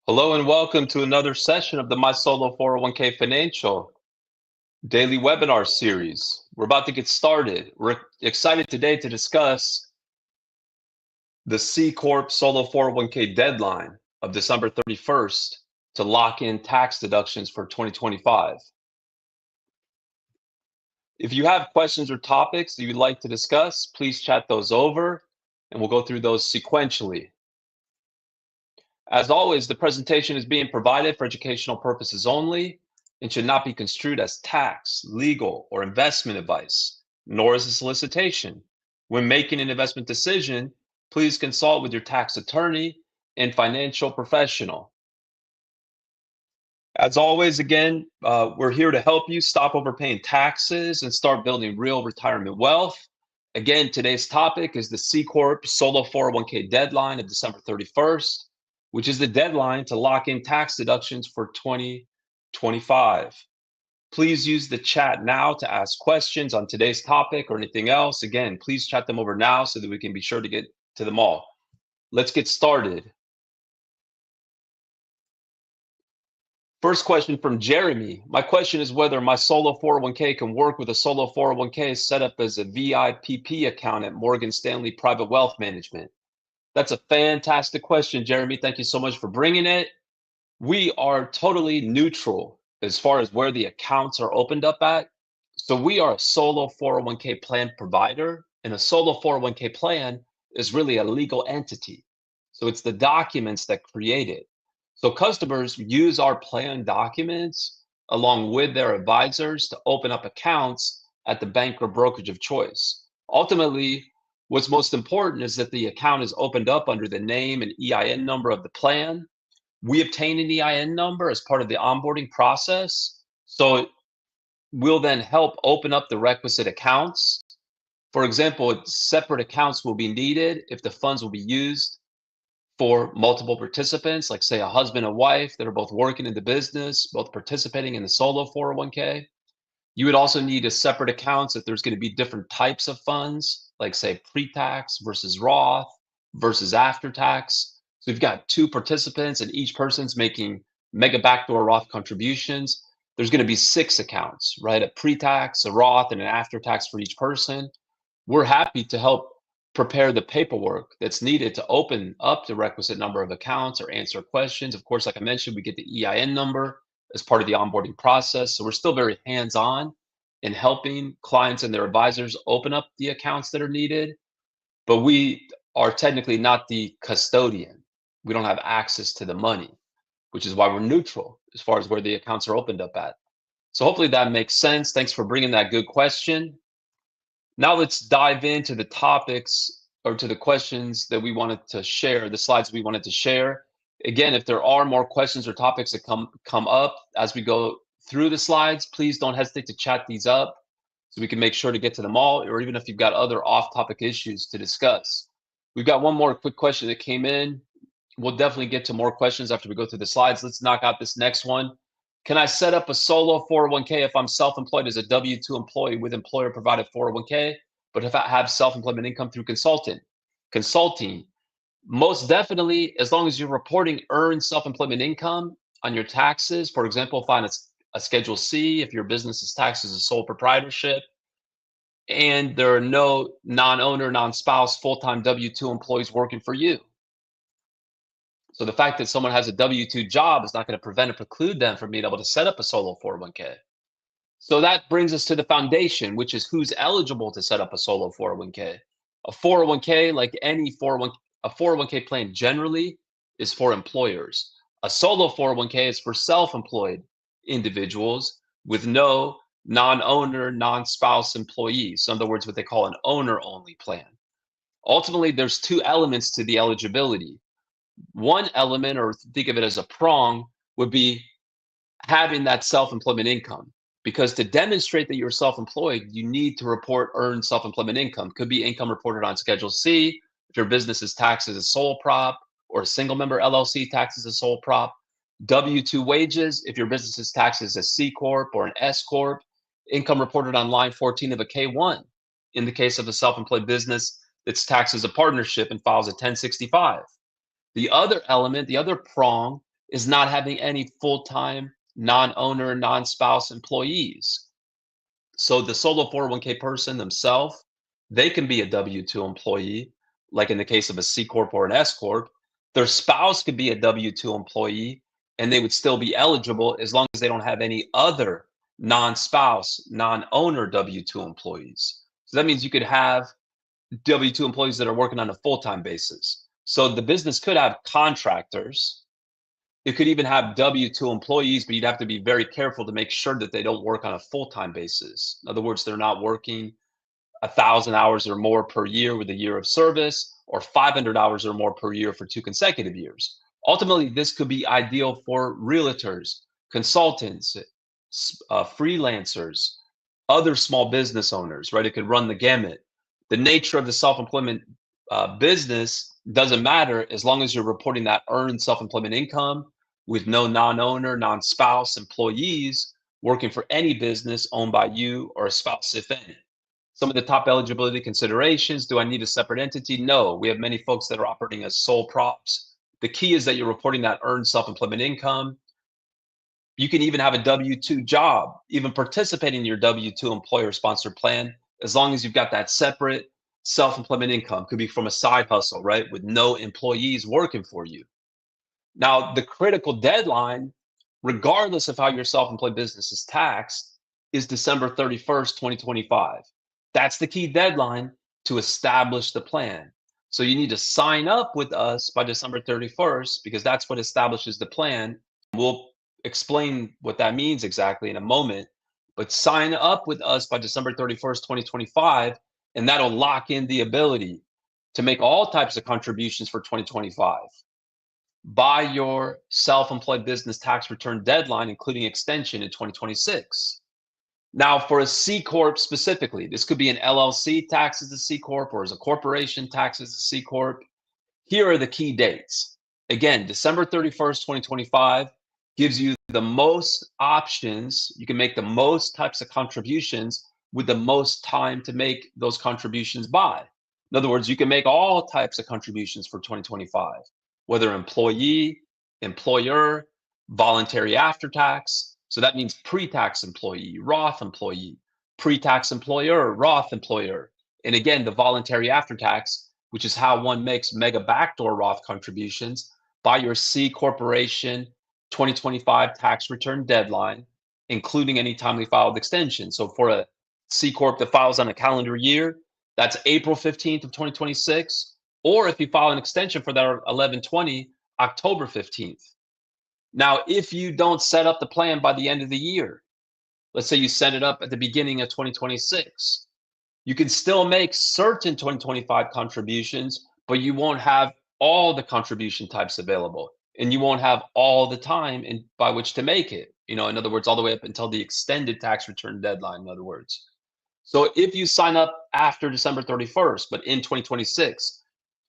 Hello and welcome to another session of the My Solo 401k Financial daily webinar series. We're about to get started. We're excited today to discuss the C-Corp Solo 401k deadline of December 31st to lock in tax deductions for 2025. If you have questions or topics that you'd like to discuss, please chat those over and we'll go through those sequentially. As always, the presentation is being provided for educational purposes only and should not be construed as tax, legal, or investment advice, nor as a solicitation. When making an investment decision, please consult with your tax attorney and financial professional. As always, again, we're here to help you stop overpaying taxes and start building real retirement wealth. Again, today's topic is the C-Corp Solo 401k deadline of December 31st. Which is the deadline to lock in tax deductions for 2025. Please use the chat now to ask questions on today's topic or anything else. Again, please chat them over now so that we can be sure to get to them all. Let's get started. First question from Jeremy. My question is whether my solo 401k can work with a solo 401k set up as a VIPP account at Morgan Stanley Private Wealth Management. That's a fantastic question, Jeremy. Thank you so much for bringing it. We are totally neutral as far as where the accounts are opened up at. So we are a solo 401k plan provider, and a solo 401k plan is really a legal entity. So it's the documents that create it. So customers use our plan documents along with their advisors to open up accounts at the bank or brokerage of choice. Ultimately, what's most important is that the account is opened up under the name and EIN number of the plan. We obtain an EIN number as part of the onboarding process. So we'll then help open up the requisite accounts. For example, separate accounts will be needed if the funds will be used for multiple participants, like say a husband and wife that are both working in the business, both participating in the solo 401k. You would also need a separate accounts if there's going to be different types of funds, like say pre-tax versus Roth versus after tax. So you've got two participants and each person's making Mega Backdoor Roth contributions. There's going to be 6 accounts, right? A pre-tax, a Roth, and an after tax for each person. We're happy to help prepare the paperwork that's needed to open up the requisite number of accounts or answer questions. Of course, like I mentioned, we get the EIN number as part of the onboarding process. So we're still very hands-on in helping clients and their advisors open up the accounts that are needed, but we are technically not the custodian. We don't have access to the money, which is why we're neutral as far as where the accounts are opened up at. So hopefully that makes sense. Thanks for bringing that good question. Now let's dive into the topics or to the questions that we wanted to share, the slides we wanted to share. Again, if there are more questions or topics that come up as we go through the slides, please don't hesitate to chat these up so we can make sure to get to them all, or even if you've got other off-topic issues to discuss. We've got one more quick question that came in. We'll definitely get to more questions after we go through the slides. Let's knock out this next one. Can I set up a solo 401k if I'm self-employed as a W-2 employee with employer-provided 401k, but if I have self-employment income through consulting? Most definitely, as long as you're reporting earned self-employment income on your taxes. For example, find a Schedule C if your business is taxed as a sole proprietorship, and there are no non-owner, non-spouse, full-time W-2 employees working for you. So the fact that someone has a W-2 job is not going to prevent or preclude them from being able to set up a solo 401k. So that brings us to the foundation, which is who's eligible to set up a solo 401k. A 401k, like any 401k plan generally, is for employers. A solo 401k is for self-employed individuals with no non-owner, non-spouse employees. So in other words, what they call an owner-only plan. Ultimately, there's 2 elements to the eligibility. One element, or think of it as a prong, would be having that self-employment income. Because to demonstrate that you're self-employed, you need to report earned self-employment income. Could be income reported on Schedule C, if your business is taxed as a sole prop, or a single member LLC taxed as a sole prop. W-2 wages, if your business is taxed as a C-Corp or an S-Corp. Income reported on line 14 of a K-1, in the case of a self-employed business that's taxed as a partnership and files a 1065. The other element, the other prong, is not having any full-time, non-owner, non-spouse employees. So the solo 401k person themselves, they can be a W-2 employee, like in the case of a C-Corp or an S-Corp. Their spouse could be a W-2 employee, and they would still be eligible as long as they don't have any other non-spouse, non-owner W-2 employees. So that means you could have W-2 employees that are working on a full-time basis. So the business could have contractors. It could even have W-2 employees, but you'd have to be very careful to make sure that they don't work on a full-time basis. In other words, they're not working 1,000 hours or more per year with a year of service, or 500 hours or more per year for 2 consecutive years. Ultimately, this could be ideal for realtors, consultants, freelancers, other small business owners, right? It could run the gamut. The nature of the self-employment business doesn't matter as long as you're reporting that earned self-employment income with no non-owner, non-spouse employees working for any business owned by you or a spouse, if any. Some of the top eligibility considerations: do I need a separate entity? No, we have many folks that are operating as sole props. The key is that you're reporting that earned self-employment income. You can even have a W-2 job, even participate in your W-2 employer sponsored plan, as long as you've got that separate self-employment income. Could be from a side hustle, right? With no employees working for you. Now, the critical deadline, regardless of how your self-employed business is taxed, is December 31st, 2025. That's the key deadline to establish the plan. So you need to sign up with us by December 31st, because that's what establishes the plan. We'll explain what that means exactly in a moment, but sign up with us by December 31st, 2025, and that'll lock in the ability to make all types of contributions for 2025 by your self-employed business tax return deadline, including extension in 2026. Now, for a C Corp specifically, this could be an LLC taxed as a C Corp, or as a corporation taxed as a C Corp. Here are the key dates. Again, December 31st, 2025 gives you the most options. You can make the most types of contributions with the most time to make those contributions by. In other words, you can make all types of contributions for 2025, whether employee, employer, voluntary after tax. So that means pre-tax employee, Roth employee, pre-tax employer, Roth employer. And again, the voluntary after tax, which is how one makes Mega Backdoor Roth contributions by your C Corporation 2025 tax return deadline, including any timely filed extension. So for a C Corp that files on a calendar year, that's April 15th of 2026. Or if you file an extension for that 11/20, October 15th. Now, if you don't set up the plan by the end of the year, let's say you set it up at the beginning of 2026, you can still make certain 2025 contributions, but you won't have all the contribution types available, and you won't have all the time by which to make it. In other words, all the way up until the extended tax return deadline, in other words. So if you sign up after December 31st, but in 2026,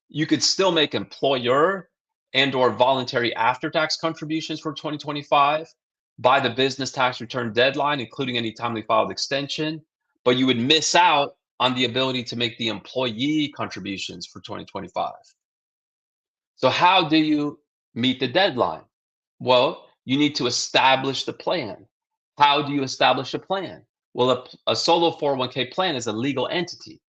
you could still make employer and or voluntary after-tax contributions for 2025 by the business tax return deadline, including any timely filed extension, but you would miss out on the ability to make the employee contributions for 2025. So how do you meet the deadline? Well, you need to establish the plan. How do you establish a plan? Well, a solo 401k plan is a legal entity.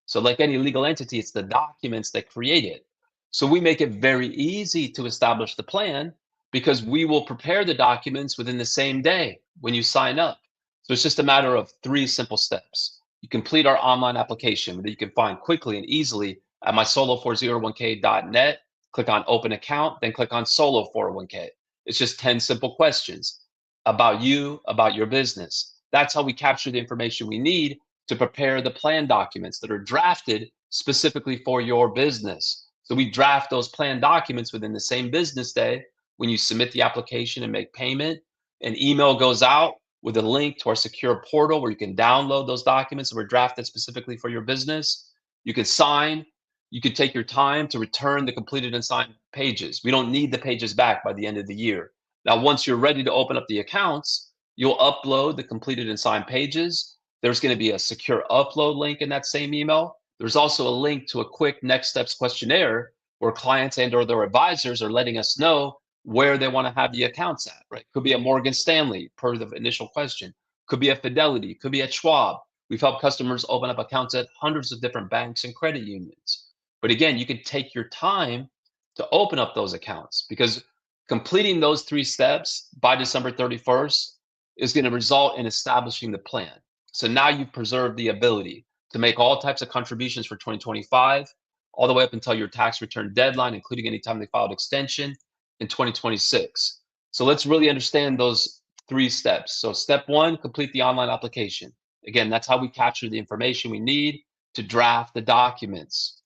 So like any legal entity, it's the documents that create it. So we make it very easy to establish the plan, because we will prepare the documents within the same day when you sign up. So it's just a matter of 3 simple steps. You complete our online application that you can find quickly and easily at mysolo401k.net. Click on open account, then click on solo 401k. It's just 10 simple questions about you, about your business. That's how we capture the information we need to prepare the plan documents that are drafted specifically for your business. So we draft those plan documents within the same business day. When you submit the application and make payment, an email goes out with a link to our secure portal where you can download those documents that were drafted specifically for your business. You can sign. You can take your time to return the completed and signed pages. We don't need the pages back by the end of the year. Now, once you're ready to open up the accounts, you'll upload the completed and signed pages. There's going to be a secure upload link in that same email. There's also a link to a quick next steps questionnaire where clients and or their advisors are letting us know where they want to have the accounts at, right? Could be at Morgan Stanley, per the initial question. Could be at Fidelity, could be at Schwab. We've helped customers open up accounts at hundreds of different banks and credit unions. But again, you can take your time to open up those accounts, because completing those 3 steps by December 31st is going to result in establishing the plan. So now you've preserved the ability to make all types of contributions for 2025, all the way up until your tax return deadline, including any timely filed extension in 2026. So let's really understand those 3 steps. So step 1, complete the online application. Again, that's how we capture the information we need to draft the documents.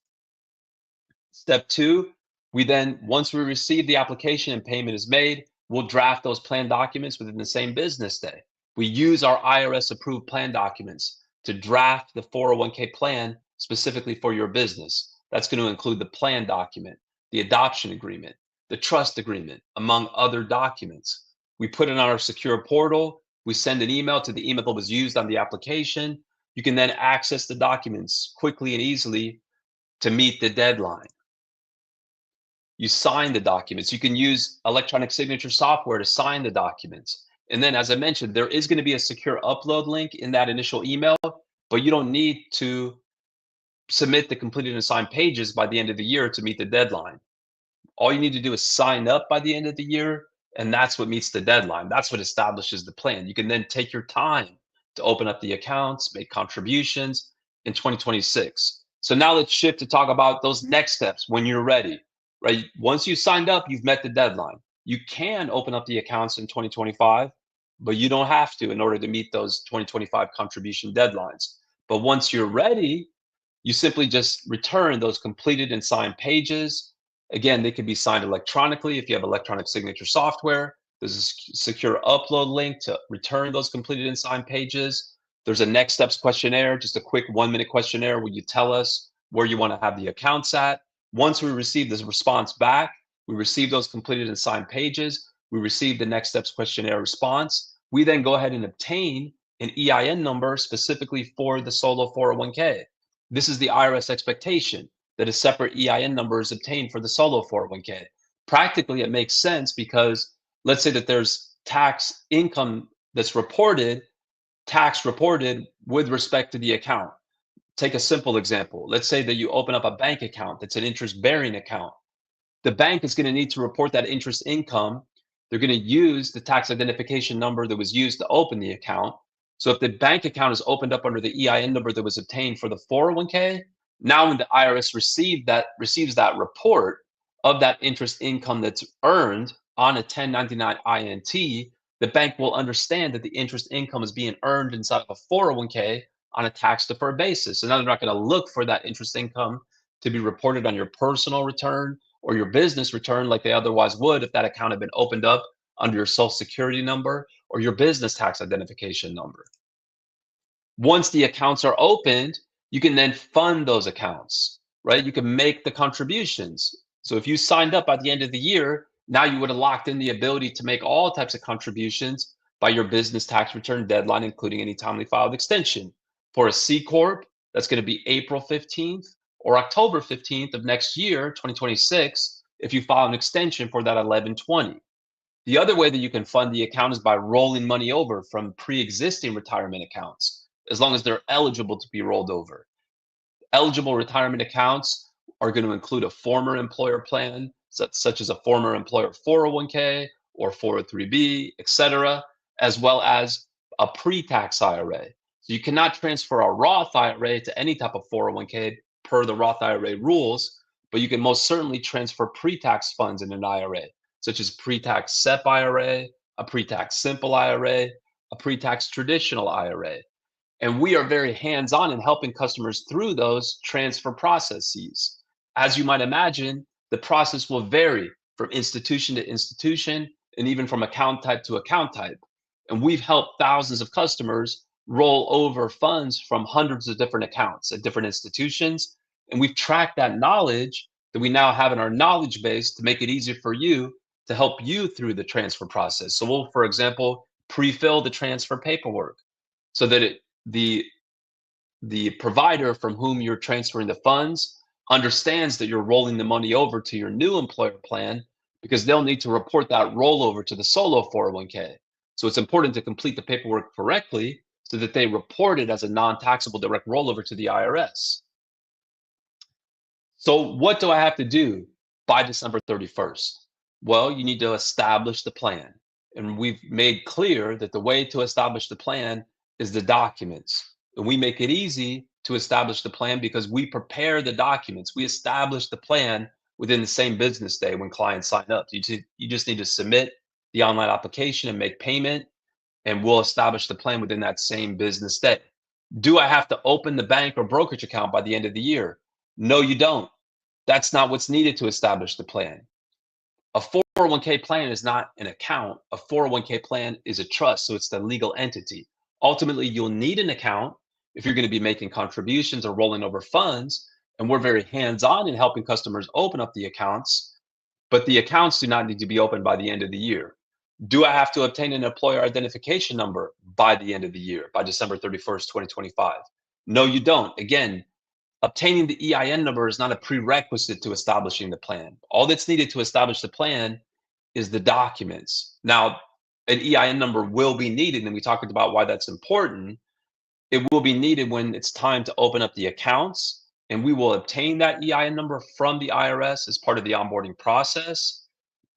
Step 2, we then, once we receive the application and payment is made, we'll draft those plan documents within the same business day. We use our IRS approved plan documents to draft the 401k plan specifically for your business. That's going to include the plan document, the adoption agreement, the trust agreement, among other documents. We put it on our secure portal. We send an email to the email that was used on the application. You can then access the documents quickly and easily to meet the deadline. You sign the documents. You can use electronic signature software to sign the documents. And then, as I mentioned, there is going to be a secure upload link in that initial email, but you don't need to submit the completed and signed pages by the end of the year to meet the deadline. All you need to do is sign up by the end of the year, and that's what meets the deadline. That's what establishes the plan. You can then take your time to open up the accounts, make contributions in 2026. So now let's shift to talk about those next steps when you're ready, right? Once you signed up, you've met the deadline. You can open up the accounts in 2025, but you don't have to in order to meet those 2025 contribution deadlines. But once you're ready, you simply just return those completed and signed pages. Again, they can be signed electronically if you have electronic signature software. There's a secure upload link to return those completed and signed pages. There's a next steps questionnaire, just a quick 1-minute questionnaire where you tell us where you want to have the accounts at. Once we receive this response back, we receive those completed and signed pages, we receive the next steps questionnaire response. We then go ahead and obtain an EIN number specifically for the solo 401k. This is the IRS expectation that a separate EIN number is obtained for the solo 401k. Practically, it makes sense because let's say that there's tax income that's tax reported with respect to the account. Take a simple example. Let's say that you open up a bank account that's an interest-bearing account. The bank is going to need to report that interest income. They're going to use the tax identification number that was used to open the account. So if the bank account is opened up under the EIN number that was obtained for the 401k, now when the IRS receives that report of that interest income that's earned on a 1099 INT, the bank will understand that the interest income is being earned inside of a 401k on a tax deferred basis. So now they're not going to look for that interest income to be reported on your personal return or your business return like they otherwise would if that account had been opened up under your social security number or your business tax identification number. Once the accounts are opened, you can then fund those accounts, right? You can make the contributions. So if you signed up at the end of the year, now you would have locked in the ability to make all types of contributions by your business tax return deadline, including any timely filed extension. For a C-Corp, that's going to be April 15th or October 15th of next year, 2026, if you file an extension for that 11/20. The other way that you can fund the account is by rolling money over from pre-existing retirement accounts, as long as they're eligible to be rolled over. Eligible retirement accounts are going to include a former employer plan, such as a former employer 401k or 403b, etc., as well as a pre-tax IRA. So you cannot transfer a Roth IRA to any type of 401k per the Roth IRA rules, but you can most certainly transfer pre-tax funds in an IRA, such as pre-tax SEP IRA, a pre-tax simple IRA, a pre-tax traditional IRA. And we are very hands-on in helping customers through those transfer processes. As you might imagine, the process will vary from institution to institution and even from account type to account type. And we've helped thousands of customers roll over funds from hundreds of different accounts at different institutions. And we've tracked that knowledge that we now have in our knowledge base to make it easier for you to help you through the transfer process. So we'll, for example, pre-fill the transfer paperwork so that the provider from whom you're transferring the funds understands that you're rolling the money over to your new employer plan because they'll need to report that rollover to the solo 401k. So it's important to complete the paperwork correctly so that they report it as a non-taxable direct rollover to the IRS. So what do I have to do by December 31st? Well, you need to establish the plan. And we've made clear that the way to establish the plan is the documents. And we make it easy to establish the plan because we prepare the documents. We establish the plan within the same business day when clients sign up. You just need to submit the online application and make payment, and we'll establish the plan within that same business day. Do I have to open the bank or brokerage account by the end of the year? No, you don't. That's not what's needed to establish the plan. A 401k plan is not an account. A 401k plan is a trust, so it's the legal entity. Ultimately, you'll need an account if you're going to be making contributions or rolling over funds, and we're very hands-on in helping customers open up the accounts, but the accounts do not need to be opened by the end of the year. Do I have to obtain an employer identification number by the end of the year, by December 31st, 2025? No, you don't. Again, obtaining the EIN number is not a prerequisite to establishing the plan. All that's needed to establish the plan is the documents. Now, an EIN number will be needed, and we talked about why that's important. It will be needed when it's time to open up the accounts, and we will obtain that EIN number from the IRS as part of the onboarding process,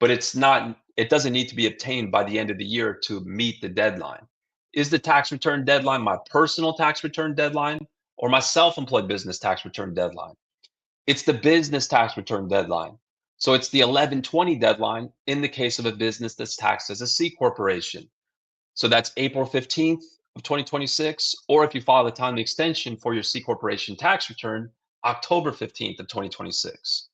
but it doesn't need to be obtained by the end of the year to meet the deadline. Is the tax return deadline my personal tax return deadline or my self-employed business tax return deadline? It's the business tax return deadline. So it's the 11/20 deadline in the case of a business that's taxed as a C corporation. So that's April 15th of 2026, or if you file a timely extension for your C corporation tax return, October 15th of 2026.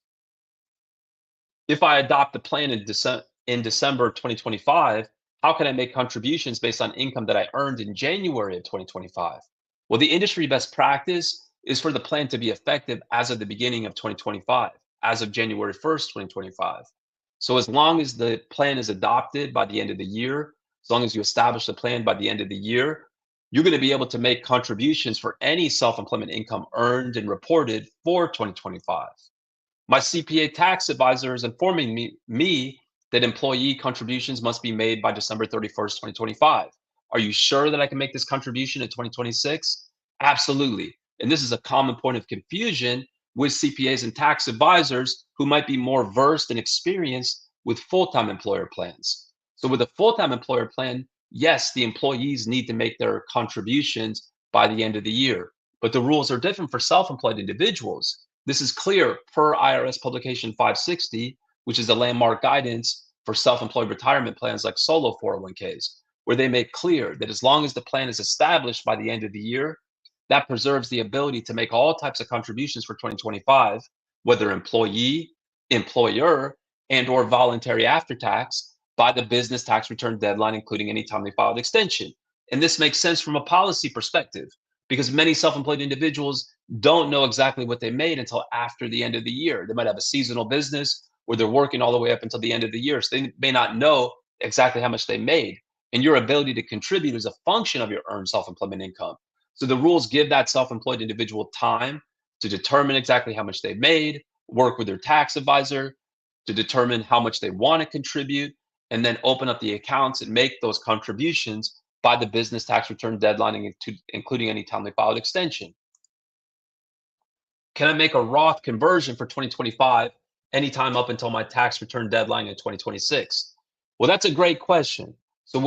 If I adopt the plan in December 2025, how can I make contributions based on income that I earned in January of 2025? Well, the industry best practice is for the plan to be effective as of the beginning of 2025, as of January 1st, 2025. So as long as the plan is adopted by the end of the year, as long as you establish the plan by the end of the year, you're going to be able to make contributions for any self-employment income earned and reported for 2025. My CPA tax advisor is informing me that employee contributions must be made by December 31st, 2025. Are you sure that I can make this contribution in 2026? Absolutely. And this is a common point of confusion with CPAs and tax advisors who might be more versed and experienced with full-time employer plans. So with a full-time employer plan, yes, the employees need to make their contributions by the end of the year, but the rules are different for self-employed individuals. This is clear per IRS publication 560, which is the landmark guidance for self-employed retirement plans like solo 401ks, where they make clear that as long as the plan is established by the end of the year, that preserves the ability to make all types of contributions for 2025, whether employee, employer, and or voluntary after tax by the business tax return deadline, including any timely filed extension. And this makes sense from a policy perspective because many self-employed individuals don't know exactly what they made until after the end of the year. They might have a seasonal business where they're working all the way up until the end of the year. So they may not know exactly how much they made. And your ability to contribute is a function of your earned self-employment income. So the rules give that self-employed individual time to determine exactly how much they made, work with their tax advisor to determine how much they want to contribute, and then open up the accounts and make those contributions by the business tax return deadline, including any timely filed extension. Can I make a Roth conversion for 2025 anytime up until my tax return deadline in 2026? Well, that's a great question. So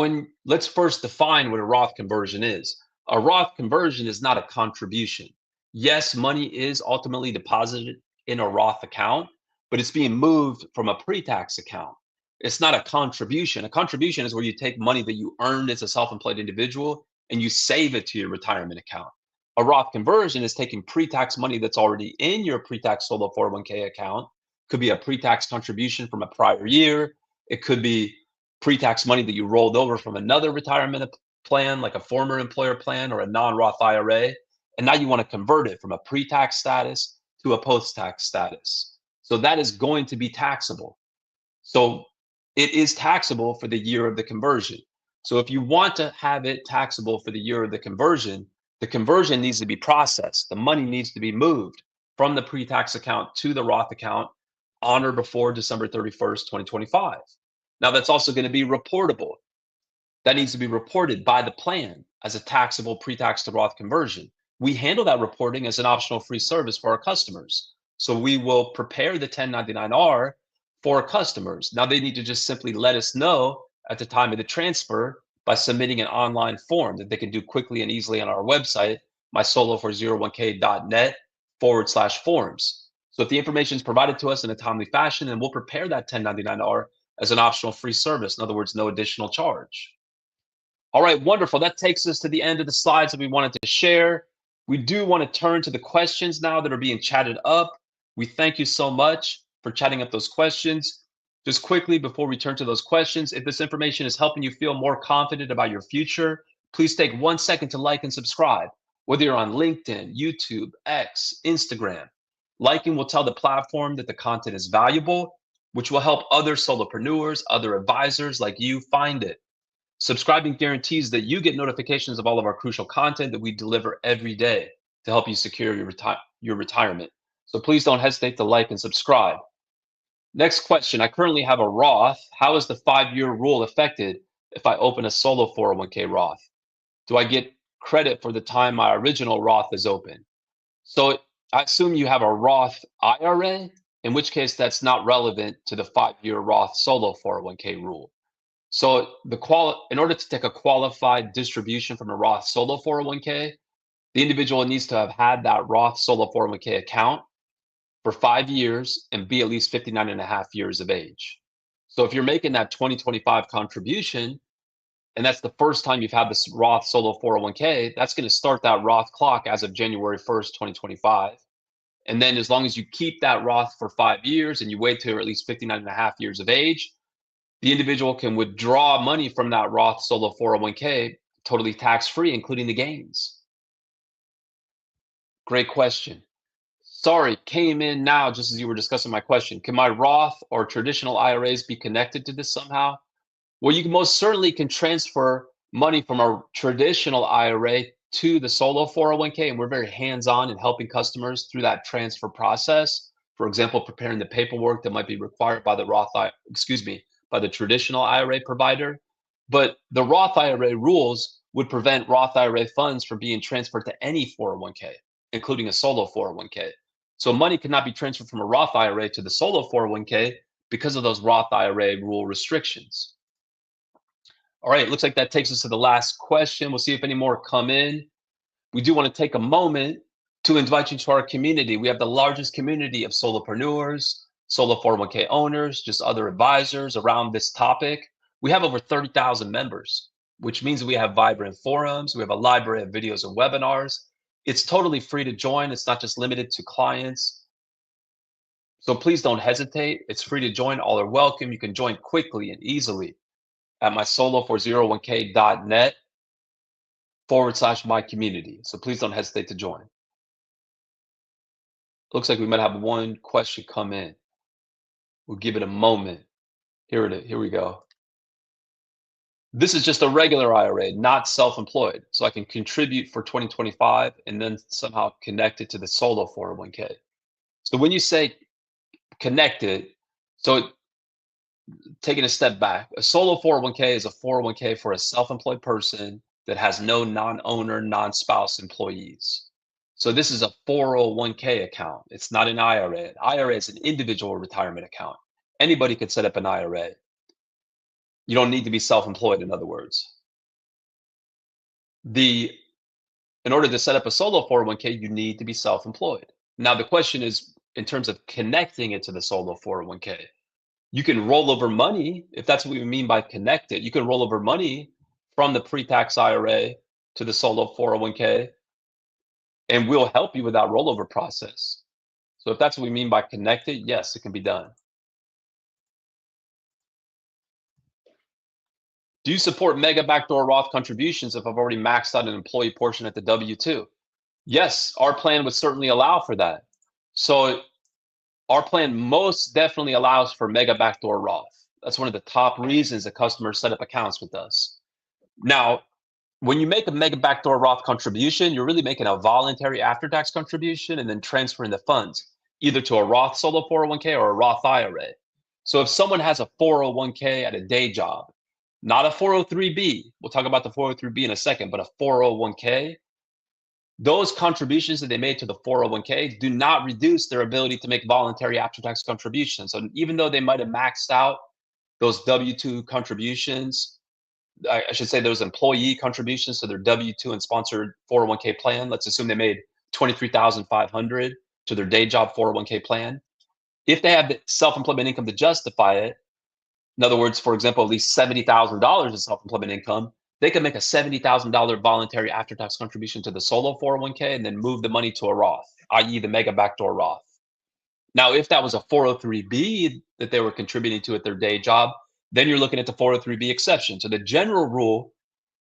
let's first define what a Roth conversion is. A Roth conversion is not a contribution. Yes, money is ultimately deposited in a Roth account, but it's being moved from a pre-tax account. It's not a contribution. A contribution is where you take money that you earned as a self-employed individual and you save it to your retirement account. A Roth conversion is taking pre-tax money that's already in your pre-tax solo 401k account. Could be a pre-tax contribution from a prior year. It could be pre-tax money that you rolled over from another retirement plan, like a former employer plan or a non-Roth IRA. And now you want to convert it from a pre-tax status to a post-tax status. So that is going to be taxable. So it is taxable for the year of the conversion. So if you want to have it taxable for the year of the conversion needs to be processed. The money needs to be moved from the pre-tax account to the Roth account on or before December 31st, 2025. Now, that's also going to be reportable. That needs to be reported by the plan as a taxable pre-tax to Roth conversion. We handle that reporting as an optional free service for our customers. So we will prepare the 1099-R for customers. Now they need to just simply let us know at the time of the transfer by submitting an online form that they can do quickly and easily on our website, mysolo401k.net/forms. So if the information is provided to us in a timely fashion, then we'll prepare that 1099-R as an optional free service. In other words, no additional charge. All right, wonderful. That takes us to the end of the slides that we wanted to share. We do want to turn to the questions now that are being chatted up. We thank you so much for chatting up those questions. Just quickly, before we turn to those questions, if this information is helping you feel more confident about your future, please take 1 second to like and subscribe, whether you're on LinkedIn, YouTube, X, Instagram. Liking will tell the platform that the content is valuable, which will help other solopreneurs, other advisors like you find it. Subscribing guarantees that you get notifications of all of our crucial content that we deliver every day to help you secure your retirement. So please don't hesitate to like and subscribe. Next question. I currently have a Roth. How is the 5-year rule affected if I open a solo 401k Roth? Do I get credit for the time my original Roth is open? So I assume you have a Roth IRA, in which case that's not relevant to the 5-year Roth solo 401k rule. So in order to take a qualified distribution from a Roth solo 401k, the individual needs to have had that Roth solo 401k account for 5 years and be at least 59 and a half years of age. So if you're making that 2025 contribution, and that's the first time you've had this Roth solo 401k, that's going to start that Roth clock as of January 1st, 2025. And then as long as you keep that Roth for 5 years and you wait till you're at least 59 and a half years of age, the individual can withdraw money from that Roth solo 401k totally tax-free, including the gains. Great question. Sorry, came in now just as you were discussing my question. Can my Roth or traditional IRAs be connected to this somehow? Well, you most certainly can transfer money from a traditional IRA to the solo 401k, and we're very hands-on in helping customers through that transfer process. For example, preparing the paperwork that might be required by the by the traditional IRA provider. But the Roth IRA rules would prevent Roth IRA funds from being transferred to any 401k, including a solo 401k. So money cannot be transferred from a Roth IRA to the solo 401k because of those Roth IRA rule restrictions. All right, it looks like that takes us to the last question. We'll see if any more come in. We do want to take a moment to invite you to our community. We have the largest community of solopreneurs, solo 401k owners, just other advisors around this topic. We have over 30,000 members, which means we have vibrant forums. We have a library of videos and webinars. It's totally free to join. It's not just limited to clients. So please don't hesitate. It's free to join. All are welcome. You can join quickly and easily at mysolo401k.net/my community. So please don't hesitate to join. Looks like we might have one question come in. We'll give it a moment. Here we go. This is just a regular IRA, not self-employed. So I can contribute for 2025 and then somehow connect it to the solo 401k. So when you say connected, so taking a step back, a solo 401k is a 401k for a self-employed person that has no non-owner, non-spouse employees. So this is a 401k account. It's not an IRA. An IRA is an individual retirement account. Anybody could set up an IRA. You don't need to be self-employed, in other words. In order to set up a solo 401k, you need to be self-employed. Now, the question is, in terms of connecting it to the solo 401k, you can roll over money, if that's what we mean by connected. You can roll over money from the pre-tax IRA to the solo 401k, and we'll help you with that rollover process. So if that's what we mean by connected, yes, it can be done. Do you support Mega Backdoor Roth contributions if I've already maxed out an employee portion at the W-2? Yes, our plan would certainly allow for that. So our plan most definitely allows for Mega Backdoor Roth. That's one of the top reasons that customers set up accounts with us. Now, when you make a Mega Backdoor Roth contribution, you're really making a voluntary after-tax contribution and then transferring the funds. either to a Roth solo 401k or a Roth IRA. So if someone has a 401k at a day job, not a 403b, we'll talk about the 403b in a second, but a 401k, those contributions that they made to the 401k do not reduce their ability to make voluntary after-tax contributions. So even though they might have maxed out those W-2 contributions, I should say those employee contributions to their W-2 and sponsored 401k plan. Let's assume they made $23,500 to their day job 401k plan. If they have the self-employment income to justify it, in other words, for example, at least $70,000 in self-employment income, they can make a $70,000 voluntary after-tax contribution to the solo 401k and then move the money to a Roth, i.e. the Mega Backdoor Roth. Now, if that was a 403b that they were contributing to at their day job, then you're looking at the 403b exception. So the general rule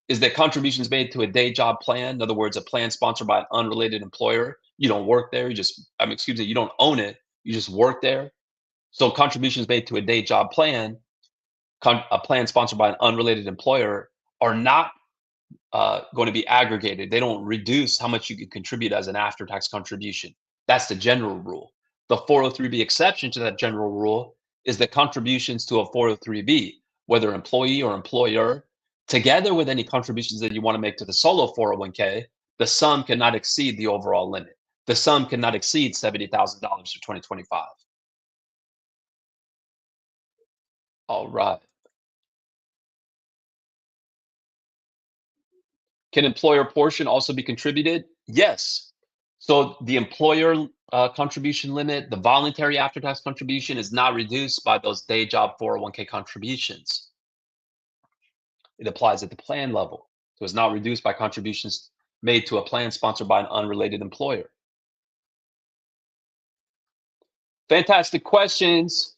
is that contributions made to a day job plan, in other words, a plan sponsored by an unrelated employer, you don't work there, you don't own it, you just work there. So contributions made to a day job plan, a plan sponsored by an unrelated employer, are not going to be aggregated. They don't reduce how much you can contribute as an after-tax contribution. That's the general rule. The 403b exception to that general rule is that contributions to a 403b, whether employee or employer, together with any contributions that you want to make to the solo 401k, the sum cannot exceed the overall limit. The sum cannot exceed $70,000 for 2025. All right. Can employer portion also be contributed? Yes. So the employer contribution limit, the voluntary after-tax contribution, is not reduced by those day job 401k contributions. It applies at the plan level. So it's not reduced by contributions made to a plan sponsored by an unrelated employer. Fantastic questions.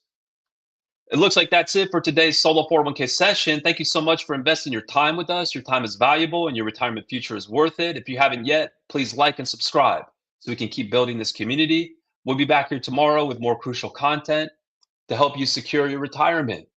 It looks like that's it for today's solo 401k session. Thank you so much for investing your time with us. Your time is valuable and your retirement future is worth it. If you haven't yet, please like and subscribe so we can keep building this community. We'll be back here tomorrow with more crucial content to help you secure your retirement.